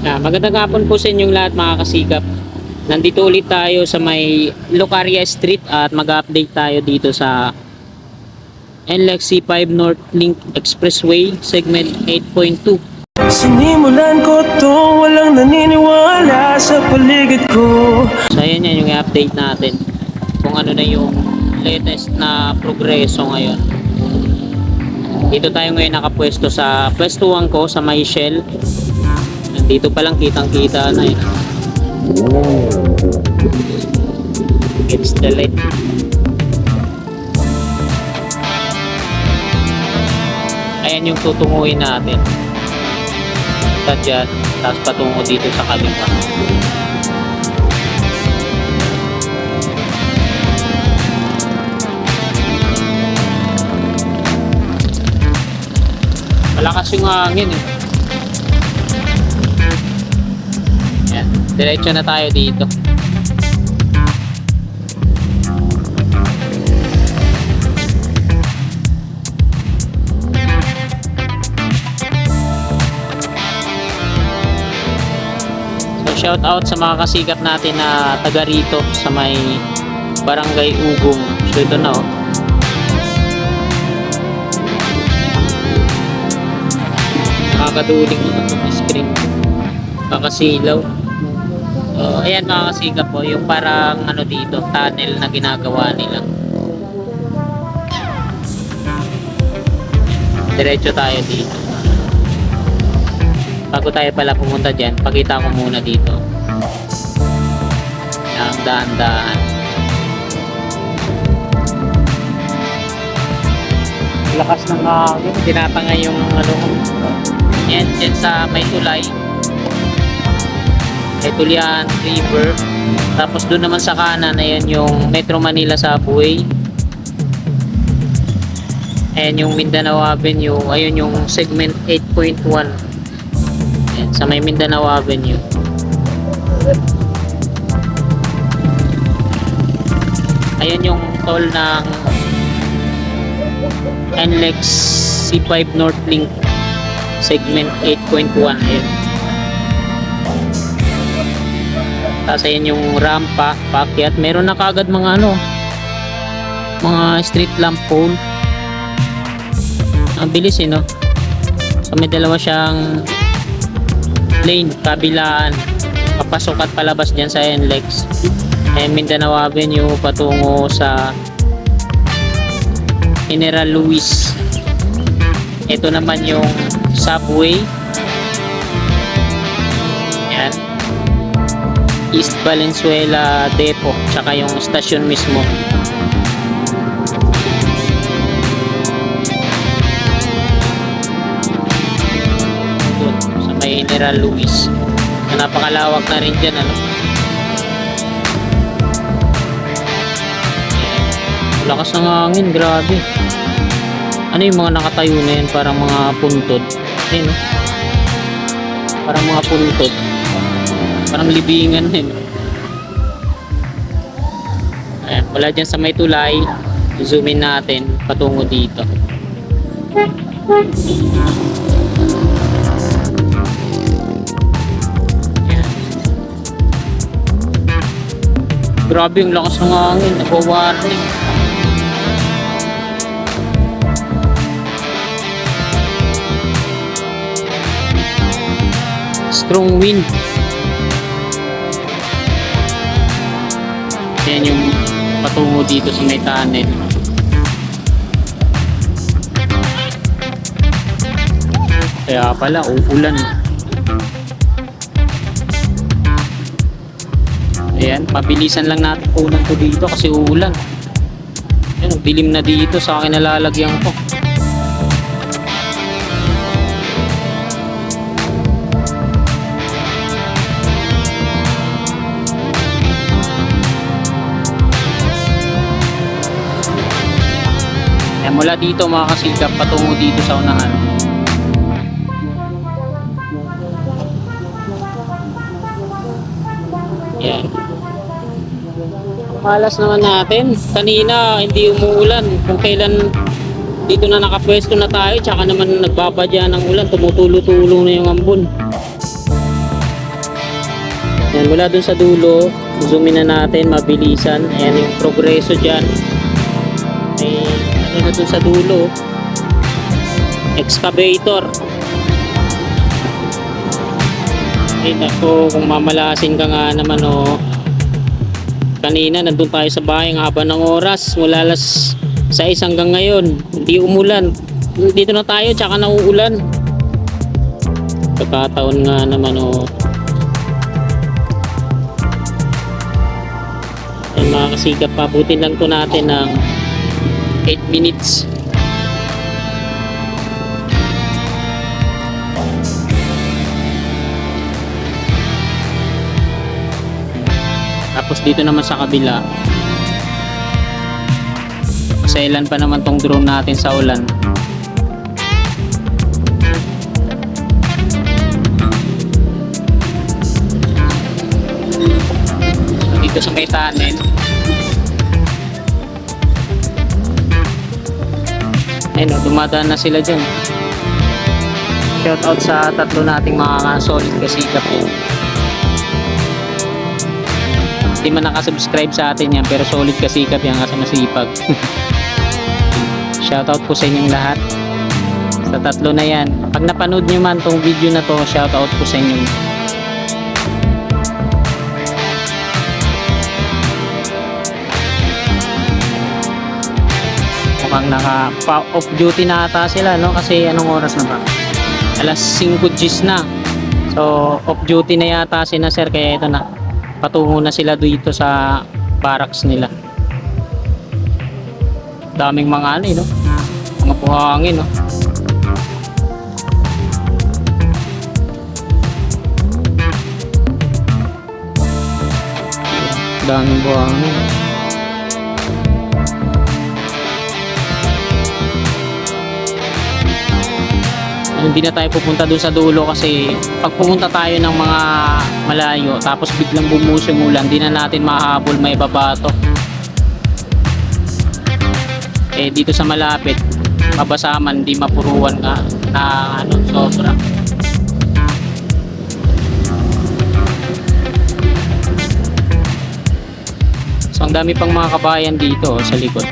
Magandang hapon po sa inyong lahat mga kasikap. Nandito ulit tayo sa may Locaria Street at mag-update tayo dito sa NLEX C5 North Link Expressway segment 8.2. Sinimulan ko to, walang naniniwala sa paligid ko. So ayan yan yung i-update natin kung ano na yung latest na progreso ngayon. Dito tayo ngayon nakapwesto sa pwestuhan ko sa may Shell. Dito pa lang kitang-kita na yun. It's the light. Ayan yung tutunguhin natin. Ito dyan, tapos patungo dito sa kabila. Malakas yung hangin eh. Diretso na tayo dito. So shout out sa mga kasikap natin na taga rito sa may Barangay Ugong. So ito na oh. Nakakaduling naman itong screen. Kakasilaw. Ayan mga kasikap po, yung parang ano dito, tunnel na ginagawa nila. Diretso tayo dito. Bago tayo pala pumunta dyan, pakita ko muna dito. Ang daan-daan. Lakas ng hangin, tinatangay yung ano. Yan, dyan sa may tulay. Tulian River. Tapos doon naman sa kanan, ayan yung Metro Manila Subway. Ayan yung Mindanao Avenue. Ayun yung segment 8.1. Ayan, sa may Mindanao Avenue. Ayan yung toll ng NLEX C5 North Link segment 8.1. Ayan. Tapos ayan yung rampa, paakyat. Meron na kagad mga ano, mga street lamp pole. Ang bilis eh no. So may dalawa siyang lane, kabilaan, papasok at palabas dyan sa NLEX. Ayan Mindanao Avenue patungo sa General Luis. Ito naman yung subway. Ayan, East Valenzuela Depot, tsaka yung stasyon mismo. Doon, sa may General Luis. Na napakalawak na rin dyan, ano? Lakas ng hangin, grabe. Ano yung mga nakatayo na yan? Parang mga puntod. Ayun, no? Parang mga puntod. Parang libingan din. Ayan, wala dyan sa may tulay. Zoom in natin patungo dito. Ayan. Grabe yung lakas ng hangin. Nagwa-warning. Strong wind. Yan yung patungo dito sa may tunnel. Kaya pala uulan. Ayan, pabilisan lang natin kunan ko dito kasi uulan. Ayan, dilim na dito, sa akin nalalagyan ko. Mula dito mga kasikap patungo dito sa unahan. Yan. Malas naman natin. Kanina hindi umuulan. Kung kailan dito na nakapwesto na tayo, tsaka naman nagbabadya ng ulan, tumutulo-tulo na yung ambon. Yan, mula dun sa dulo, zoom in na natin, mabilisan. Ayan yung progreso dyan. May ano na dun sa dulo, excavator. Ay nako, kung mamalasin ka nga naman oh. Kanina nandun tayo sa bahay ang haba ng oras, mula alas 6 hanggang ngayon, hindi umulan. Dito na tayo, tsaka nauulan. Pagkataon nga naman oh. Ay mga kasikap, pabutin lang to natin ng 8 minutes. Tapos dito naman sa kabila, masailan pa naman tong drone natin sa ulan. Dito sa may tunnel, ayun o, dumadaan na sila dyan. Shout out sa tatlo nating mga solid kasikap yun. Hindi man nakasubscribe sa atin yan, pero solid kasikap yan kasi masipag. Shoutout po sa inyong lahat, sa tatlo na yan. Pag napanood nyo man tong video na to, shoutout po sa inyong. Mukhang naka off duty na ata sila, no? Kasi anong oras na ba? Alas 5 Gs na. So off duty na yata si na sir, kaya ito na, patungo na sila dito sa barracks nila. Daming mga ano, no? Mga buhangin, no? Daming buhangin. Hindi na tayo pupunta doon sa dulo kasi pag pumunta tayo ng mga malayo tapos biglang bumuhos yung ulan, di na natin mahabol, may babato. Eh dito sa malapit, mabasaman, di mapuruan na ano, sobra. So ang dami pang mga kabayan dito sa likod.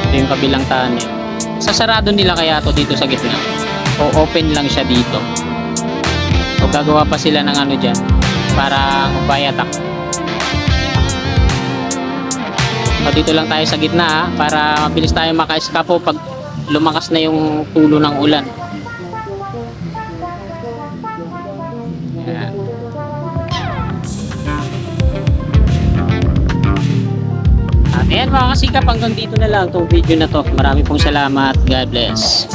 Ito yung kabilang tunnel. Sasarado nila kaya to dito sa gitna o open lang siya dito, o gagawa pa sila ng ano dyan para bayatak. O dito lang tayo sa gitna ha, para mabilis tayo maka-escapo pag lumakas na yung tulo ng ulan. Ayan. At ayan mga kasikap, hanggang dito na lang itong video na to. Marami pong salamat. God bless.